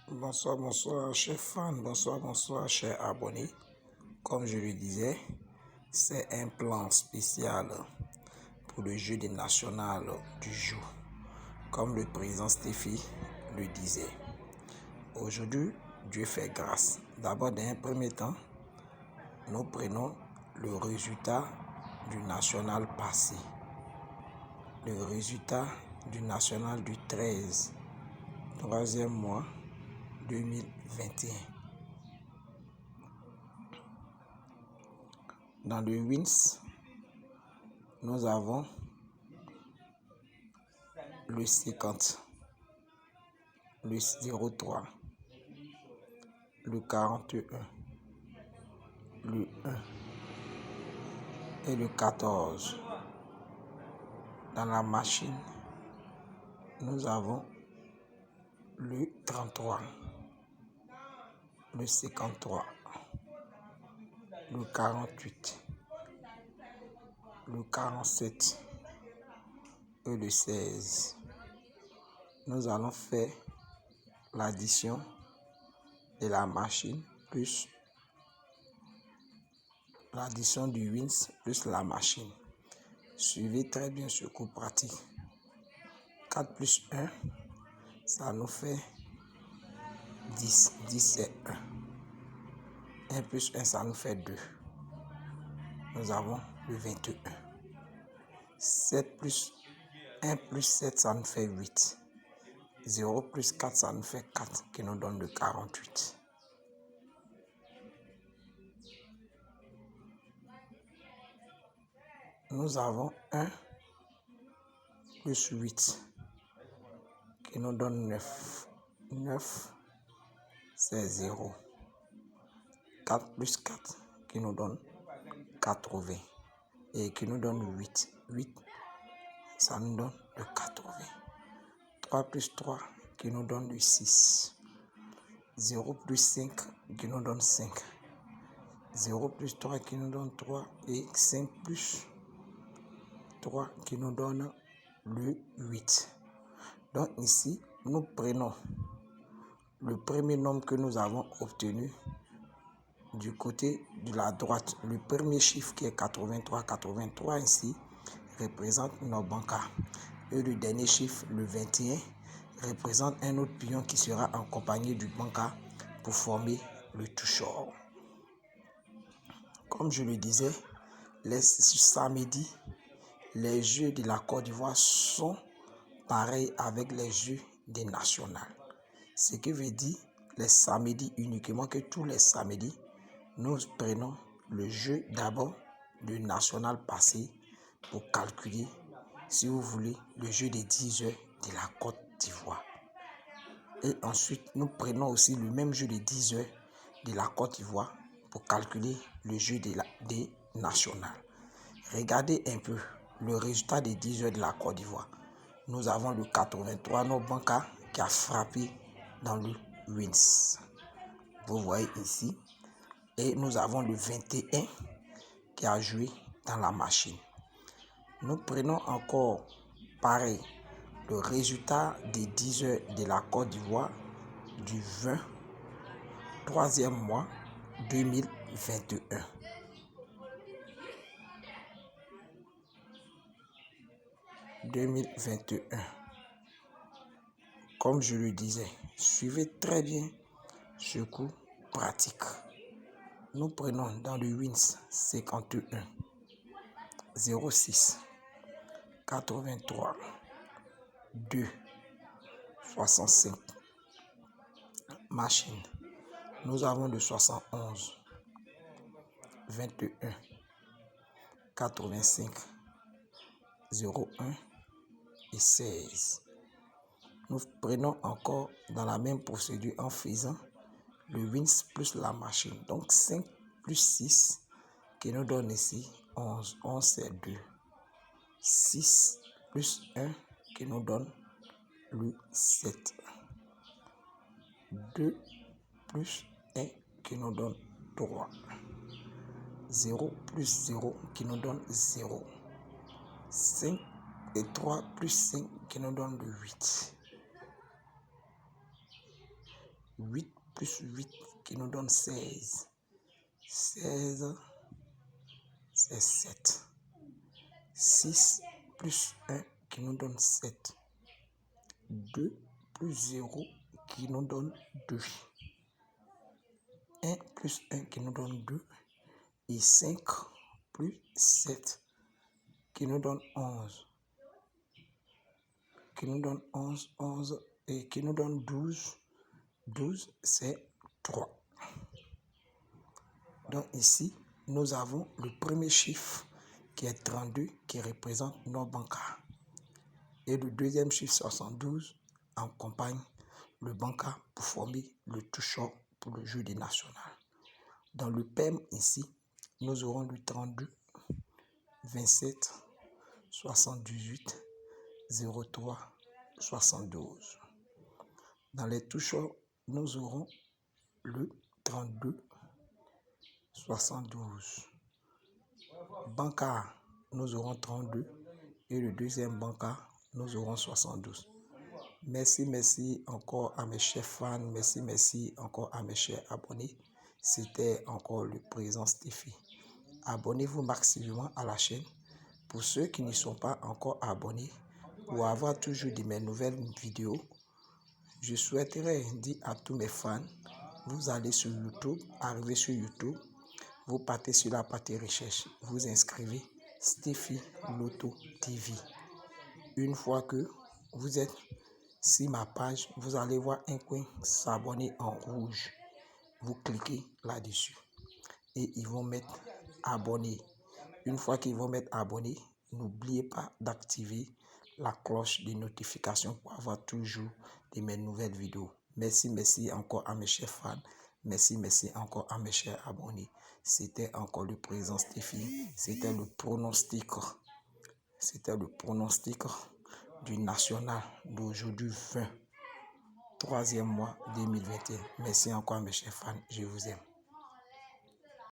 Bonsoir, bonsoir, chers fans, bonsoir, chers abonnés. Comme je le disais, c'est un plan spécial pour le jeu des nationales du jour. Comme le président Stéphie le disait, aujourd'hui, Dieu fait grâce. D'abord, dans un premier temps, nous prenons le résultat du national passé. Le résultat du national du 13, troisième mois 2021. Dans le wins, nous avons le 50, le 03, le 41, le 1 et le 14. Dans la machine, nous avons le 33, le 53, le 48, le 47 et le 16. Nous allons faire l'addition de la machine plus l'addition du wins plus la machine. Suivez très bien ce cours pratique. 4 plus 1, ça nous fait 10. 10 c'est 1. 1 plus 1, ça nous fait 2. Nous avons le 21. 7 plus 1 plus 7, ça nous fait 8. 0 plus 4, ça nous fait 4, qui nous donne le 48. Nous avons 1 plus 8, qui nous donne 9. 9, c'est 0. 4 plus 4, qui nous donne 80. Et qui nous donne 8. 8, ça nous donne le 80. 3 plus 3, qui nous donne le 6. 0 plus 5, qui nous donne 5. 0 plus 3, qui nous donne 3. Et 5 plus 3, qui nous donne le 8. Donc ici, nous prenons le premier nombre que nous avons obtenu du côté de la droite. Le premier chiffre qui est 83. 83 ici représente notre banca. Et le dernier chiffre, le 21, représente un autre pion qui sera accompagné du banca pour former le toucheur. Comme je le disais, samedi, les jeux de la Côte d'Ivoire sont pareils avec les jeux des nationales. Ce qui veut dire les samedis uniquement, que tous les samedis, nous prenons le jeu d'abord du national passé pour calculer, si vous voulez, le jeu des 10 heures de la Côte d'Ivoire. Et ensuite, nous prenons aussi le même jeu des 10 heures de la Côte d'Ivoire pour calculer le jeu des nationales. Regardez un peu le résultat des 10 heures de la Côte d'Ivoire. Nous avons le 83, notre banca qui a frappé dans le wins. Vous voyez ici. Et nous avons le 21 qui a joué dans la machine. Nous prenons encore pareil le résultat des 10 heures de la Côte d'Ivoire du 20, troisième mois 2021. Comme je le disais, suivez très bien ce cours pratique. Nous prenons dans le wins 51, 06, 83, 2, 65. Machine. Nous avons le 71, 21, 85, 01 et 16. Nous prenons encore dans la même procédure en faisant le wins plus la machine. Donc 5 plus 6 qui nous donne ici 11. 11 c'est 2. 6 plus 1 qui nous donne le 7. 2 plus 1 qui nous donne 3. 0 plus 0 qui nous donne 0. 5 et 3 plus 5 qui nous donne le 8. 8 plus 8 qui nous donne 16. 16, c'est 7. 6 plus 1 qui nous donne 7. 2 plus 0 qui nous donne 2. 1 plus 1 qui nous donne 2. Et 5 plus 7 qui nous donne 11. Qui nous donne 11, 11 et qui nous donne 12. 12, c'est 3. Donc ici, nous avons le premier chiffre qui est 32 qui représente nos bancaires. Et le deuxième chiffre 72 accompagne le bancaire pour former le touchant pour le jeudi national. Dans le PEM ici, nous aurons le 32, 27, 78, 03, 72. Dans les touchants, nous aurons le 32, 72. Bancaire, nous aurons 32 et le deuxième bancaire, nous aurons 72. Merci encore à mes chers fans, merci encore à mes chers abonnés. C'était encore le président Steffi. Abonnez-vous massivement à la chaîne. Pour ceux qui ne sont pas encore abonnés, pour avoir toujours de mes nouvelles vidéos, je souhaiterais dire à tous mes fans, vous allez sur YouTube, arrivez sur YouTube, vous partez sur la partie recherche, vous inscrivez Steffi Loto TV. Une fois que vous êtes sur ma page, vous allez voir un coin s'abonner en rouge. Vous cliquez là-dessus et ils vont mettre abonné. Une fois qu'ils vont mettre abonné, n'oubliez pas d'activer la cloche de notification pour avoir toujours de mes nouvelles vidéos. Merci encore à mes chers fans. Merci encore à mes chers abonnés. C'était encore le président Steffi. C'était le pronostic. C'était le pronostic du national d'aujourd'hui 20, 3e mois 2021. Merci encore à mes chers fans. Je vous aime.